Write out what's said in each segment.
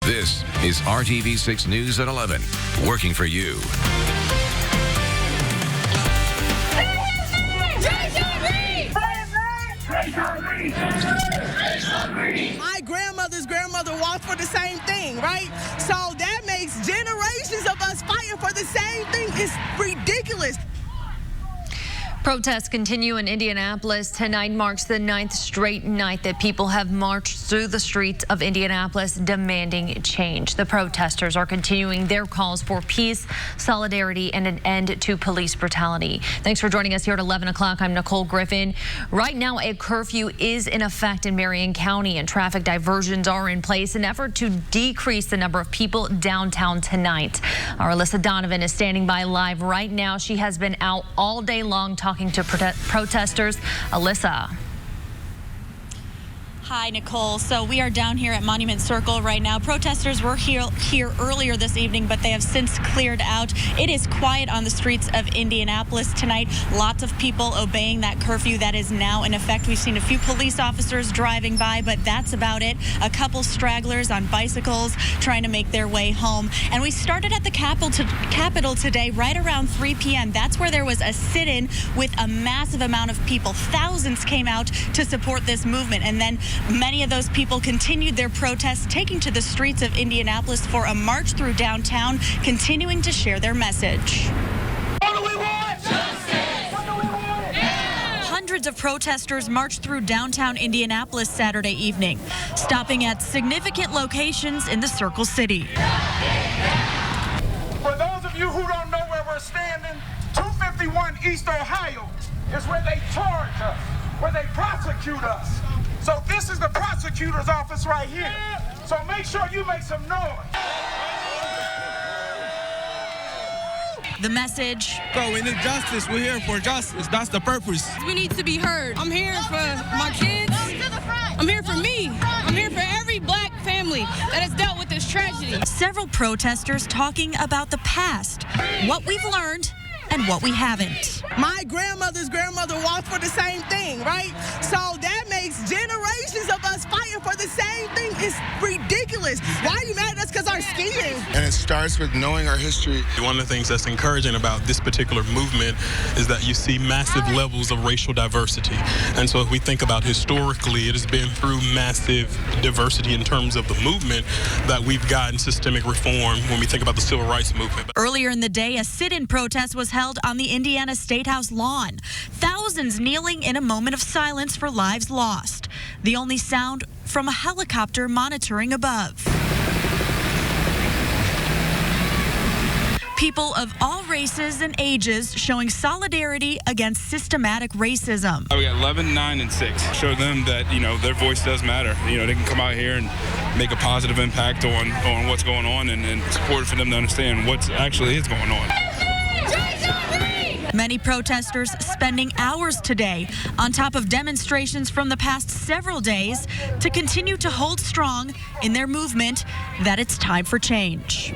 This is RTV6 News at 11, working for you. My grandmother's grandmother walked for the same thing, right? So that makes generations of us fighting for the same thing. It's ridiculous. Protests continue in Indianapolis. Tonight marks the 9th straight night that people have marched through the streets of Indianapolis demanding change. The protesters are continuing their calls for peace, solidarity, and an end to police brutality. Thanks for joining us here at 11 o'clock. I'm Nicole Griffin. Right now, a curfew is in effect in Marion County, and traffic diversions are in place in an effort to decrease the number of people downtown tonight. Our Alyssa Donovan is standing by live right now. She has been out all day long talking to protesters. Alyssa. Hi, Nicole. So we are down here at Monument Circle right now. Protesters were here earlier this evening, but they have since cleared out. It is quiet on the streets of Indianapolis tonight. Lots of people obeying that curfew that is now in effect. We've seen a few police officers driving by, but that's about it. A couple stragglers on bicycles trying to make their way home. And we started at the Capitol today right around 3 p.m. That's where there was a sit-in with a massive amount of people. Thousands came out to support this movement. And then many of those people continued their protests, taking to the streets of Indianapolis for a march through downtown, continuing to share their message. What do we want? Justice! What do we want? Yeah! Hundreds of protesters marched through downtown Indianapolis Saturday evening, stopping at significant locations in the Circle City. For those of you who don't know where we're standing, 251 East Ohio is where they charge us, where they prosecute us. So this is the prosecutor's office right here. So make sure you make some noise. The message. So we need justice. We're here for justice. That's the purpose. We need to be heard. I'm here for my kids. I'm here for me. I'm here for every black family that has dealt with this tragedy. Several protesters talking about the past, what we've learned, and what we haven't. My grandmother's grandmother walked for the same thing, right? So that makes generations of us fighting for the same thing. It's ridiculous. Why are you mad at us? Because our skin. And it starts with knowing our history. One of the things that's encouraging about this particular movement is that you see massive levels of racial diversity. And so if we think about historically, it has been through massive diversity in terms of the movement that we've gotten systemic reform when we think about the civil rights movement. Earlier in the day, a sit-in protest was held on the Indiana Statehouse lawn. Thousands kneeling in a moment of silence for lives lost. The only sound from a helicopter monitoring above. People of all races and ages showing solidarity against systematic racism. We got 11, 9, and 6. Show them that, their voice does matter. They can come out here and make a positive impact on what's going on and it's important for them to understand what actually is going on. Many protesters spending hours today on top of demonstrations from the past several days to continue to hold strong in their movement that it's time for change.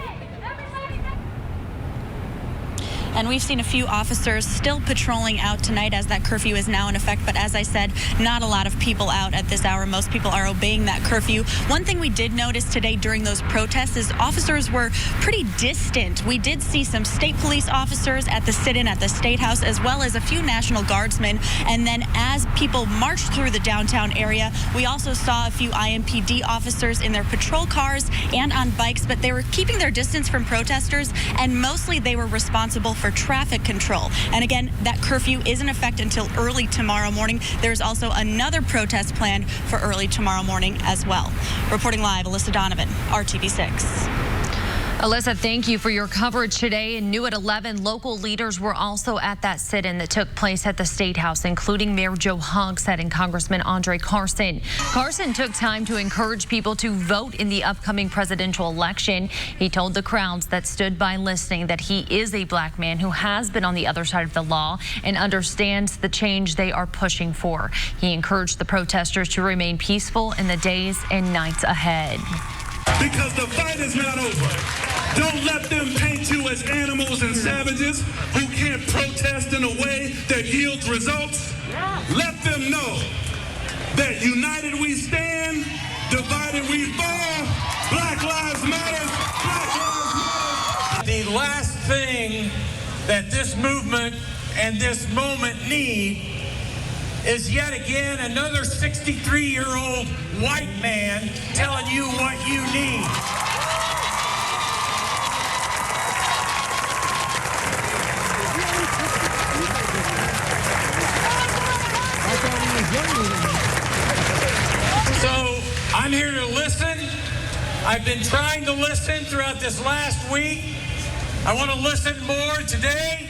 And we've seen a few officers still patrolling out tonight as that curfew is now in effect. But as I said, not a lot of people out at this hour. Most people are obeying that curfew. One thing we did notice today during those protests is officers were pretty distant. We did see some state police officers at the sit-in at the Statehouse, as well as a few National Guardsmen. And then as people marched through the downtown area, we also saw a few IMPD officers in their patrol cars and on bikes, but they were keeping their distance from protesters, and mostly they were responsible for traffic control. And again, that curfew is in effect until early tomorrow morning. There's also another protest planned for early tomorrow morning as well. Reporting live, Alyssa Donovan, RTV6. Alyssa, thank you for your coverage today. And new at 11, local leaders were also at that sit-in that took place at the Statehouse, including Mayor Joe Hogsett and Congressman Andre Carson. Carson took time to encourage people to vote in the upcoming presidential election. He told the crowds that stood by listening that he is a black man who has been on the other side of the law and understands the change they are pushing for. He encouraged the protesters to remain peaceful in the days and nights ahead. Because the fight is not over. Don't let them paint you as animals and savages who can't protest in a way that yields results. Let them know that united we stand, divided we fall, Black Lives Matter. Black Lives Matter. The last thing that this movement and this moment need is yet again another 63-year-old white man telling you what you need. So I'm here to listen. I've been trying to listen throughout this last week. I want to listen more today.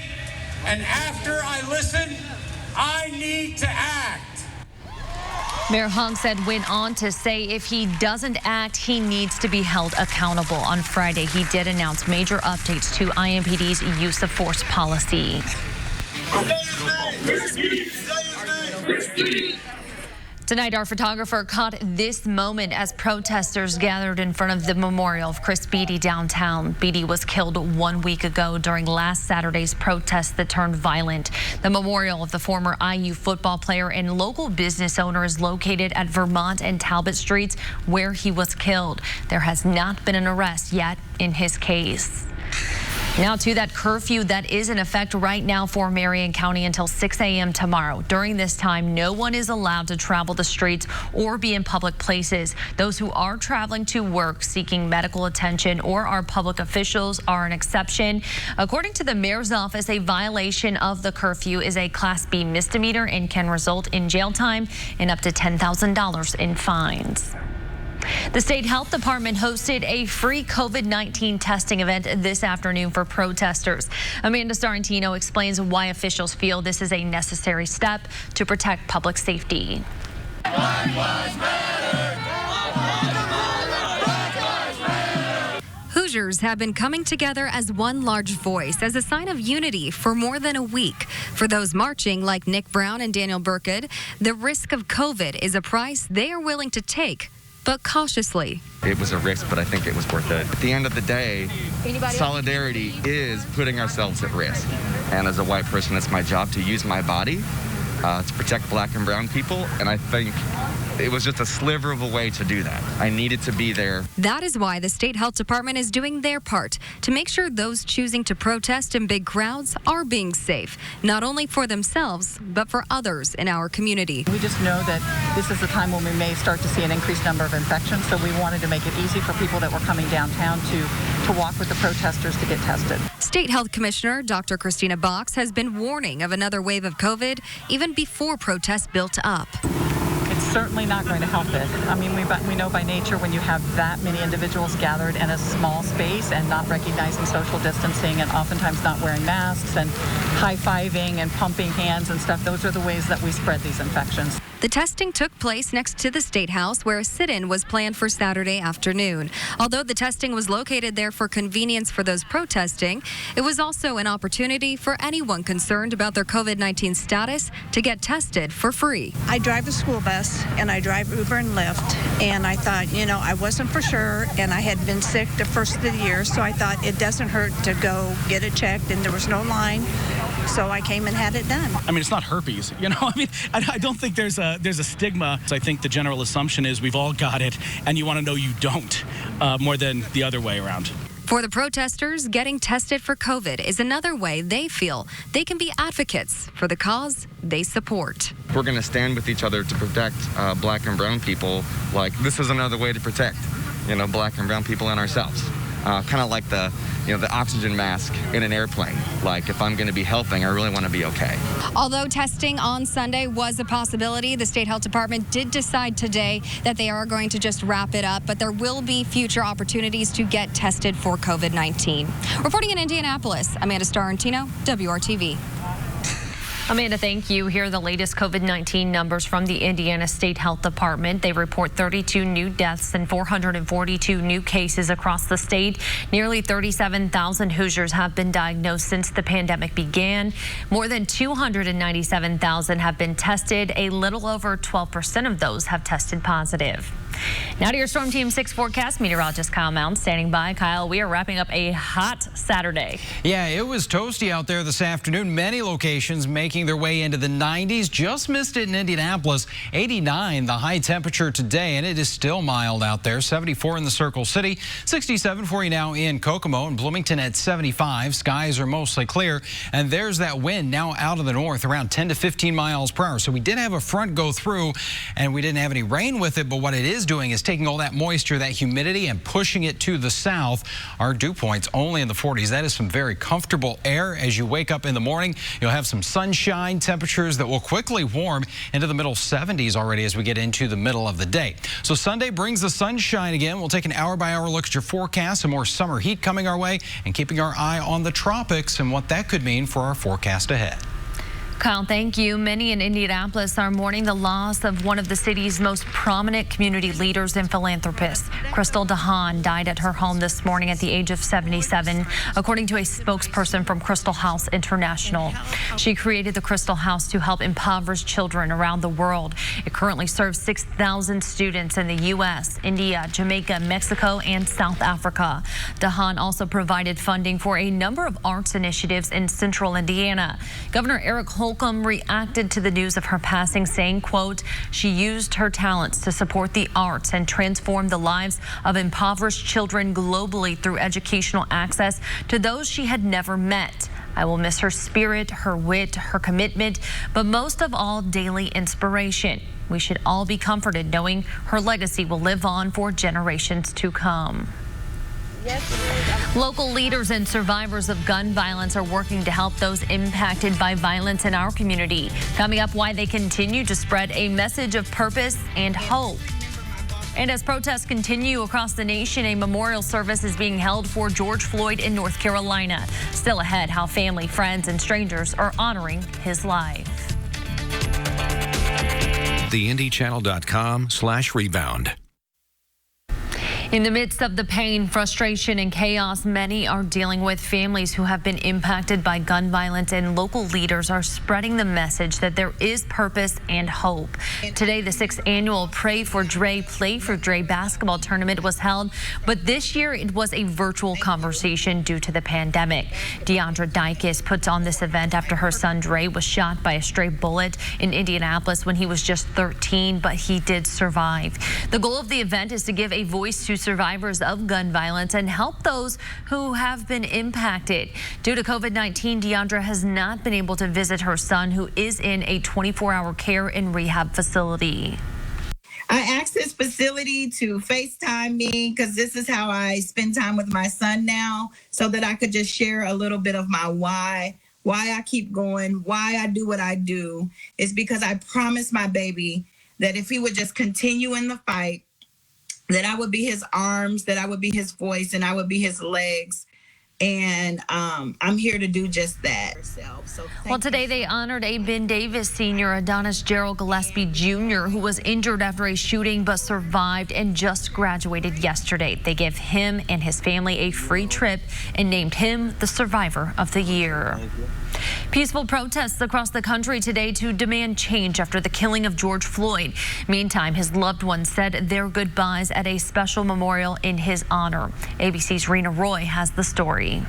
And after I listen, I need to act. Mayor Hogshead went on to say if he doesn't act, he needs to be held accountable. On Friday, he did announce major updates to IMPD's use of force policy. Tonight, our photographer caught this moment as protesters gathered in front of the memorial of Chris Beaty downtown. Beaty was killed 1 week ago during last Saturday's protests that turned violent. The memorial of the former IU football player and local business owner is located at Vermont and Talbot Streets, where he was killed. There has not been an arrest yet in his case. Now to that curfew that is in effect right now for Marion County until 6 a.m. tomorrow. During this time, no one is allowed to travel the streets or be in public places. Those who are traveling to work, seeking medical attention, or are public officials are an exception. According to the mayor's office, a violation of the curfew is a Class B misdemeanor and can result in jail time and up to $10,000 in fines. The State Health Department hosted a free COVID-19 testing event this afternoon for protesters. Amanda Starantino explains why officials feel this is a necessary step to protect public safety. Black Lives Matter. Black Lives Matter. Hoosiers have been coming together as one large voice as a sign of unity for more than a week. For those marching like Nick Brown and Daniel Burkett, the risk of COVID is a price they are willing to take, but cautiously. It was a risk, but I think it was worth it. At the end of the day, solidarity is putting ourselves at risk. And as a white person, it's my job to use my body to protect black and brown people. And I think it was just a sliver of a way to do that. I needed to be there. That is why the State Health Department is doing their part to make sure those choosing to protest in big crowds are being safe, not only for themselves, but for others in our community. We just know that this is a time when we may start to see an increased number of infections, so we wanted to make it easy for people that were coming downtown to walk with the protesters to get tested. State Health Commissioner Dr. Christina Box has been warning of another wave of COVID even before protests built up. It's certainly not going to help it. I mean, we know by nature when you have that many individuals gathered in a small space and not recognizing social distancing and oftentimes not wearing masks and high-fiving and pumping hands and stuff, those are the ways that we spread these infections. The testing took place next to the State House, where a sit-in was planned for Saturday afternoon. Although the testing was located there for convenience for those protesting, it was also an opportunity for anyone concerned about their COVID-19 status to get tested for free. I drive a school bus and I drive Uber and Lyft, and I thought, I wasn't for sure, and I had been sick the first of the year, so I thought it doesn't hurt to go get it checked, and there was no line, so I came and had it done. I mean, it's not herpes, I don't think there's a stigma. I think the general assumption is we've all got it, and you want to know you don't, more than the other way around. For the protesters, getting tested for COVID is another way they feel they can be advocates for the cause they support. We're going to stand with each other to protect black and brown people. Like, this is another way to protect, black and brown people and ourselves. Kind of like the oxygen mask in an airplane. Like, if I'm going to be helping, I really want to be okay. Although testing on Sunday was a possibility, the State Health Department did decide today that they are going to just wrap it up, but there will be future opportunities to get tested for COVID-19. Reporting in Indianapolis, Amanda Starantino, WRTV. Amanda, thank you. Here are the latest COVID-19 numbers from the Indiana State Health Department. They report 32 new deaths and 442 new cases across the state. Nearly 37,000 Hoosiers have been diagnosed since the pandemic began. More than 297,000 have been tested. A little over 12% of those have tested positive. Now to your Storm Team 6 forecast. Meteorologist Kyle Mounts standing by. Kyle, we are wrapping up a hot Saturday. Yeah, it was toasty out there this afternoon. Many locations making their way into the 90s. Just missed it in Indianapolis. 89 the high temperature today, and it is still mild out there. 74 in the Circle City. 67 for you now in Kokomo and Bloomington at 75. Skies are mostly clear, and there's that wind now out of the north around 10 to 15 miles per hour. So we did have a front go through, and we didn't have any rain with it, but what it is doing is taking all that moisture, that humidity, and pushing it to the south. Our dew points only in the 40s. That is some very comfortable air as you wake up in the morning. You'll have some sunshine, temperatures that will quickly warm into the middle 70s already as we get into the middle of the day. So Sunday brings the sunshine again. We'll take an hour-by-hour look at your forecast. Some more summer heat coming our way, and keeping our eye on the tropics and what that could mean for our forecast ahead. Kyle, thank you. Many in Indianapolis are mourning the loss of one of the city's most prominent community leaders and philanthropists. Christel DeHaan died at her home this morning at the age of 77, according to a spokesperson from Statehouse International. She created the Christel House to help impoverished children around the world. It currently serves 6,000 students in the U.S., India, Jamaica, Mexico, and South Africa. DeHaan also provided funding for a number of arts initiatives in central Indiana. Governor Eric Holcomb reacted to the news of her passing, saying, quote, "She used her talents to support the arts and transform the lives of impoverished children globally through educational access to those she had never met. I will miss her spirit, her wit, her commitment, but most of all, daily inspiration. We should all be comforted knowing her legacy will live on for generations to come." Local leaders and survivors of gun violence are working to help those impacted by violence in our community. Coming up, why they continue to spread a message of purpose and hope. And as protests continue across the nation, a memorial service is being held for George Floyd in North Carolina. Still ahead, how family, friends, and strangers are honoring his life. TheIndyChannel.com/rebound. In the midst of the pain, frustration, and chaos many are dealing with, families who have been impacted by gun violence and local leaders are spreading the message that there is purpose and hope. Today, the 6th annual Pray for Dre, Play for Dre basketball tournament was held, but this year it was a virtual conversation due to the pandemic. Deandra Dykes puts on this event after her son Dre was shot by a stray bullet in Indianapolis when he was just 13, but he did survive. The goal of the event is to give a voice to survivors of gun violence and help those who have been impacted. Due to COVID-19, Deandra has not been able to visit her son, who is in a 24-hour care and rehab facility. I asked this facility to FaceTime me because this is how I spend time with my son now, so that I could just share a little bit of my why I keep going, why I do what I do. Is because I promised my baby that if he would just continue in the fight, that I would be his arms, that I would be his voice, and I would be his legs. And I'm here to do just that. Well, today they honored a Ben Davis senior, Adonis Gerald Gillespie Jr., who was injured after a shooting but survived and just graduated yesterday. They gave him and his family a free trip and named him the Survivor of the Year. Peaceful protests across the country today to demand change after the killing of George Floyd. Meantime, his loved ones said their goodbyes at a special memorial in his honor. ABC's Rena Roy has the story.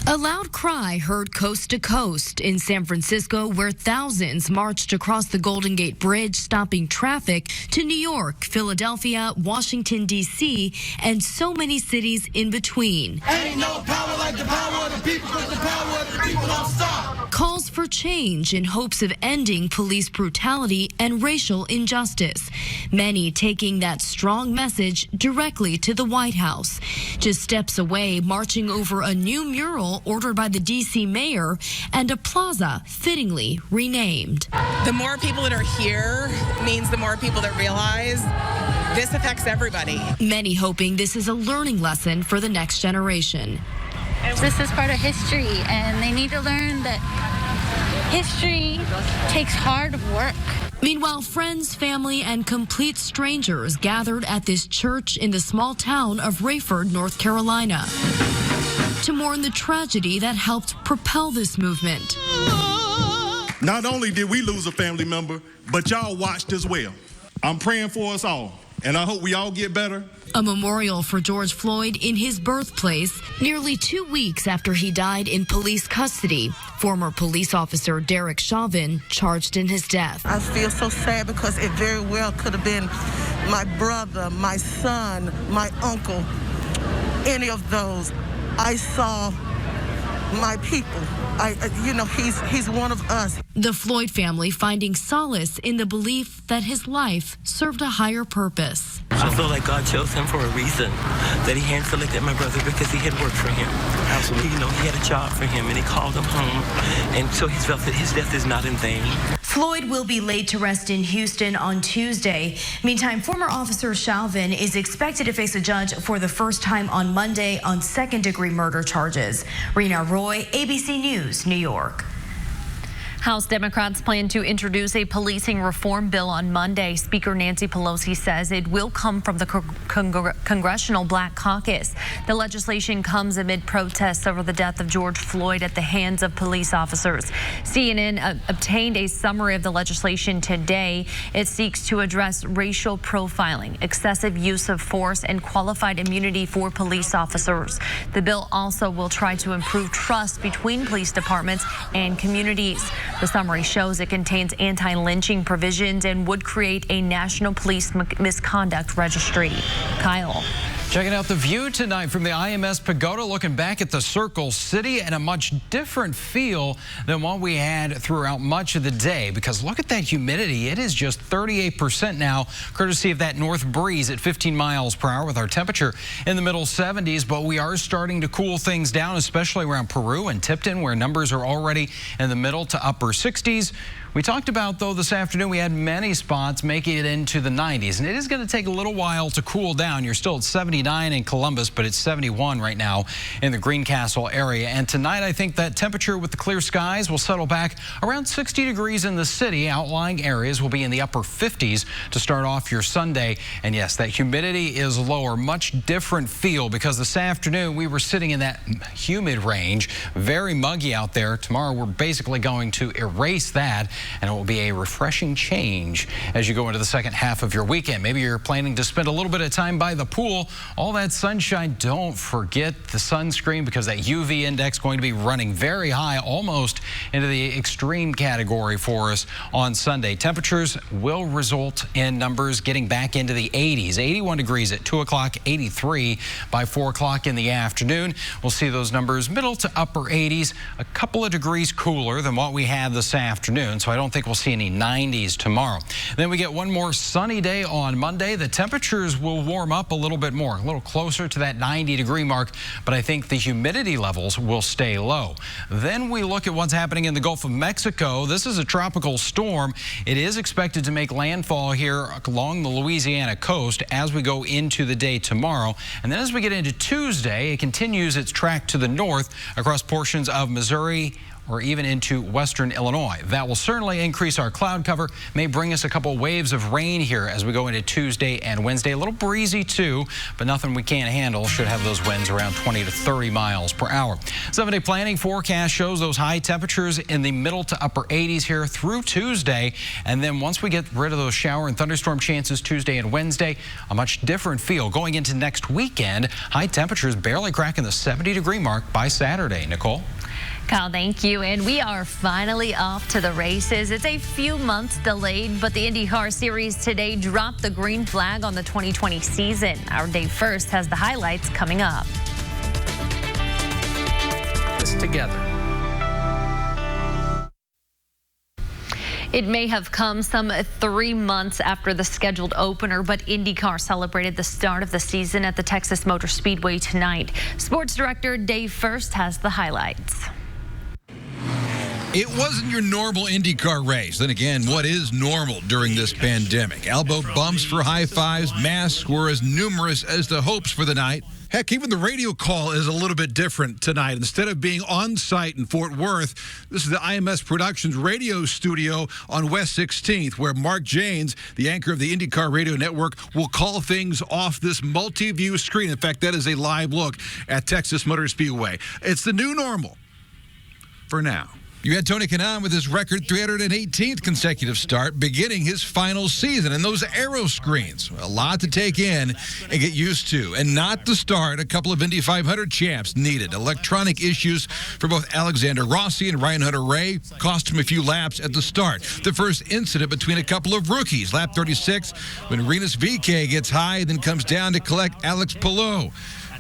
A loud cry heard coast to coast in San Francisco, where thousands marched across the Golden Gate Bridge, stopping traffic to New York, Philadelphia, Washington, D.C., and so many cities in between. Ain't no power like the power of the people, because the power of the people don't stop. Calls for change in hopes of ending police brutality and racial injustice. Many taking that strong message directly to the White House. Just steps away, marching over a new mural ordered by the D.C. mayor and a plaza fittingly renamed. The more people that are here means the more people that realize this affects everybody. Many hoping this is a learning lesson for the next generation. This is part of history, and they need to learn that history takes hard work. Meanwhile, friends, family, and complete strangers gathered at this church in the small town of Rayford, North Carolina, to mourn the tragedy that helped propel this movement. Not only did we lose a family member, but y'all watched as well. I'm praying for us all. and I hope we all get better. A memorial for George Floyd in his birthplace, nearly 2 weeks after he died in police custody. Former police officer Derek Chauvin charged in his death. I feel so sad because it very well could have been my brother, my son, my uncle, any of those. I saw my people. He's one of us. The Floyd family finding solace in the belief that his life served a higher purpose. I feel like God chose him for a reason, that he hand-selected my brother because he had worked for him. Absolutely. He had a job for him, and he called him home, and so he felt that his death is not in vain. Floyd will be laid to rest in Houston on Tuesday. Meantime, former officer Chauvin is expected to face a judge for the first time on Monday on second-degree murder charges. Rena Roy, ABC News, New York. House Democrats plan to introduce a policing reform bill on Monday. Speaker Nancy Pelosi says it will come from the Congressional Black Caucus. The legislation comes amid protests over the death of George Floyd at the hands of police officers. CNN obtained a summary of the legislation today. It seeks to address racial profiling, excessive use of force, and qualified immunity for police officers. The bill also will try to improve trust between police departments and communities. The summary shows it contains anti-lynching provisions and would create a national police misconduct registry. Kyle. Checking out the view tonight from the IMS Pagoda, looking back at the Circle City, and a much different feel than what we had throughout much of the day, because look at that humidity. It is just 38% now, courtesy of that north breeze at 15 miles per hour with our temperature in the middle 70s, but we are starting to cool things down, especially around Peru and Tipton, where numbers are already in the middle to upper 60s. We talked about, though, this afternoon, we had many spots making it into the 90s, and it is going to take a little while to cool down. You're still at 79 in Columbus, but it's 71 right now in the Greencastle area. And tonight, I think that temperature with the clear skies will settle back around 60 degrees in the city. Outlying areas will be in the upper 50s to start off your Sunday. And yes, that humidity is lower, much different feel, because this afternoon we were sitting in that humid range, very muggy out there. Tomorrow, we're basically going to erase that, and it will be a refreshing change as you go into the second half of your weekend. Maybe you're planning to spend a little bit of time by the pool. All that sunshine, don't forget the sunscreen, because that UV index going to be running very high, almost into the extreme category for us on Sunday. Temperatures will result in numbers getting back into the 80s. 81 degrees at 2 o'clock, 83 by 4 o'clock in the afternoon. We'll see those numbers middle to upper 80s, a couple of degrees cooler than what we had this afternoon. So I don't think we'll see any 90s tomorrow. Then we get one more sunny day on Monday. The temperatures will warm up a little bit more, a little closer to that 90-degree mark, but I think the humidity levels will stay low. Then we look at what's happening in the Gulf of Mexico. This is a tropical storm. It is expected to make landfall here along the Louisiana coast as we go into the day tomorrow. And then as we get into Tuesday, it continues its track to the north across portions of Missouri, or even into western Illinois. That will certainly increase our cloud cover, may bring us a couple waves of rain here as we go into Tuesday and Wednesday. A little breezy too, but nothing we can't handle. Should have those winds around 20 to 30 miles per hour. 7-day planning forecast shows those high temperatures in the middle to upper 80s here through Tuesday. And then once we get rid of those shower and thunderstorm chances Tuesday and Wednesday, a much different feel. Going into next weekend, high temperatures barely cracking the 70-degree mark by Saturday. Nicole? Kyle, thank you. And we are finally off to the races. It's a few months delayed, but the IndyCar Series today dropped the green flag on the 2020 season. Our Dave First has the highlights coming up. This together. It may have come some 3 months after the scheduled opener, but IndyCar celebrated the start of the season at the Texas Motor Speedway tonight. Sports director Dave First has the highlights. It wasn't your normal IndyCar race. Then again, what is normal during this pandemic? Elbow bumps for high fives, masks were as numerous as the hopes for the night. Heck, even the radio call is a little bit different tonight. Instead of being on site in Fort Worth, this is the IMS Productions radio studio on West 16th, where Mark Janes, the anchor of the IndyCar Radio Network, will call things off this multi-view screen. In fact, that is a live look at Texas Motor Speedway. It's the new normal for now. You had Tony Kanaan with his record 318th consecutive start, beginning his final season. And those aero screens, a lot to take in and get used to. And not to start, a couple of Indy 500 champs needed. Electronic issues for both Alexander Rossi and Ryan Hunter-Reay cost him a few laps at the start. The first incident between a couple of rookies, lap 36, when Rinus VeeKay gets high, then comes down to collect Alex Palou.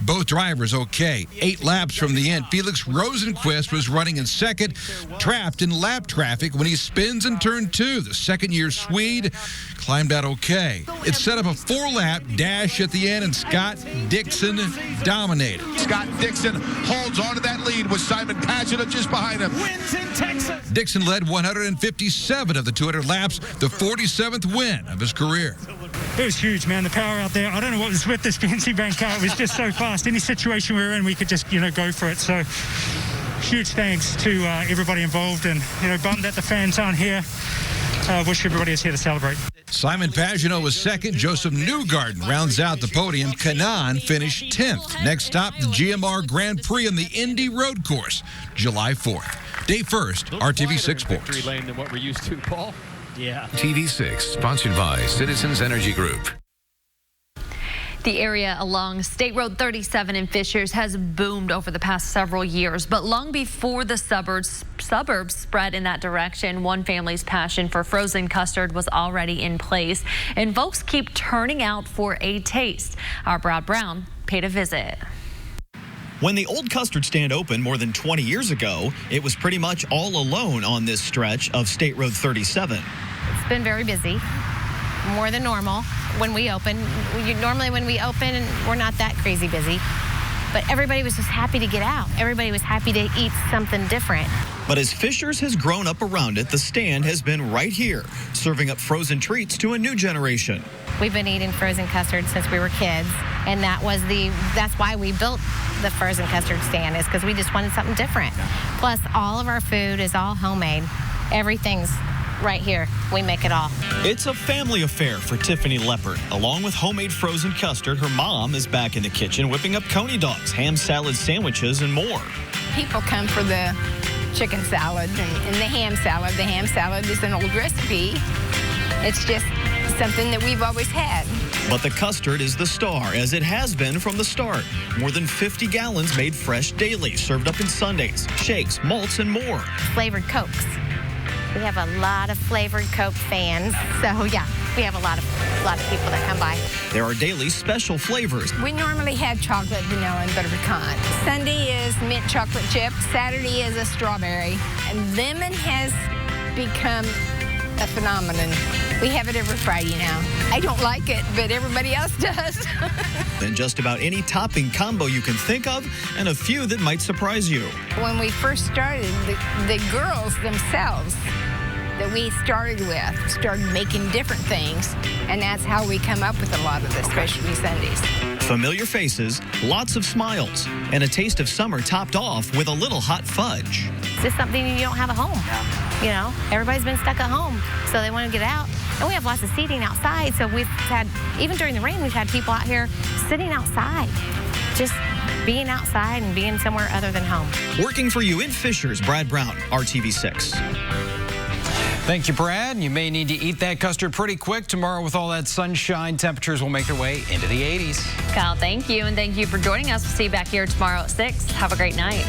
Both drivers okay. 8 laps from the end. Felix Rosenqvist was running in second, trapped in lap traffic when he spins in turn 2. The second-year Swede climbed out okay. It set up a 4-lap dash at the end, and Scott Dixon dominated. Scott Dixon holds on to that lead with Simon Pageant just behind him. Wins in Texas. Dixon led 157 of the 200 laps, the 47th win of his career. It was huge, man. The power out there. I don't know what was with this PNC Bank car. It was just so fast. Any situation we were in, we could just, go for it. So huge thanks to everybody involved, and, bummed that the fans aren't here. Wish everybody was here to celebrate. Simon Pagenaud was second. Joseph Newgarden rounds out the podium. Kanaan finished 10th. Next stop, the GMR Grand Prix on the Indy Road Course, July 4th. Day first, RTV6 Sports. Victory lane than what we're used to, Paul. Yeah. TV6, sponsored by Citizens Energy Group. The area along State Road 37 in Fishers has boomed over the past several years, but long before the suburbs spread in that direction, one family's passion for frozen custard was already in place, and folks keep turning out for a taste. Our Brad Brown paid a visit. When the old custard stand opened more than 20 years ago, it was pretty much all alone on this stretch of State Road 37. It's been very busy, more than normal when we open. Normally when we open, we're not that crazy busy, but everybody was just happy to get out. Everybody was happy to eat something different. But as Fishers has grown up around it, the stand has been right here, serving up frozen treats to a new generation. We've been eating frozen custard since we were kids, and that's why we built the frozen custard stand, is because we just wanted something different. Plus, all of our food is all homemade. Everything's right here. We make it all. It's a family affair for Tiffany Leppard. Along with homemade frozen custard, her mom is back in the kitchen whipping up coney dogs, ham salad sandwiches, and more. People come for the chicken salad and the ham salad. The ham salad is an old recipe. It's just something that we've always had. But the custard is the star, as it has been from the start. More than 50 gallons made fresh daily, served up in sundaes, shakes, malts, and more. Flavored Cokes. We have a lot of flavored Coke fans, so yeah, we have a lot of people that come by. There are daily special flavors. We normally have chocolate, vanilla, and butter pecan. Sunday is mint chocolate chip. Saturday is a strawberry. And lemon has become a phenomenon. We have it every Friday now. I don't like it, but everybody else does. Then just about any topping combo you can think of, and a few that might surprise you. When we first started, the girls themselves that we started with started making different things, and that's how we come up with a lot of the specialty Sundays. Familiar faces, lots of smiles, and a taste of summer topped off with a little hot fudge. It's just something you don't have at home. Everybody's been stuck at home, so they want to get out. And we have lots of seating outside, so we've had, even during the rain, we've had people out here sitting outside, just being outside and being somewhere other than home. Working for you in Fishers, Brad Brown, RTV6. Thank you, Brad. You may need to eat that custard pretty quick. Tomorrow, with all that sunshine, temperatures will make their way into the 80s. Kyle, thank you, and thank you for joining us. We'll see you back here tomorrow at 6. Have a great night.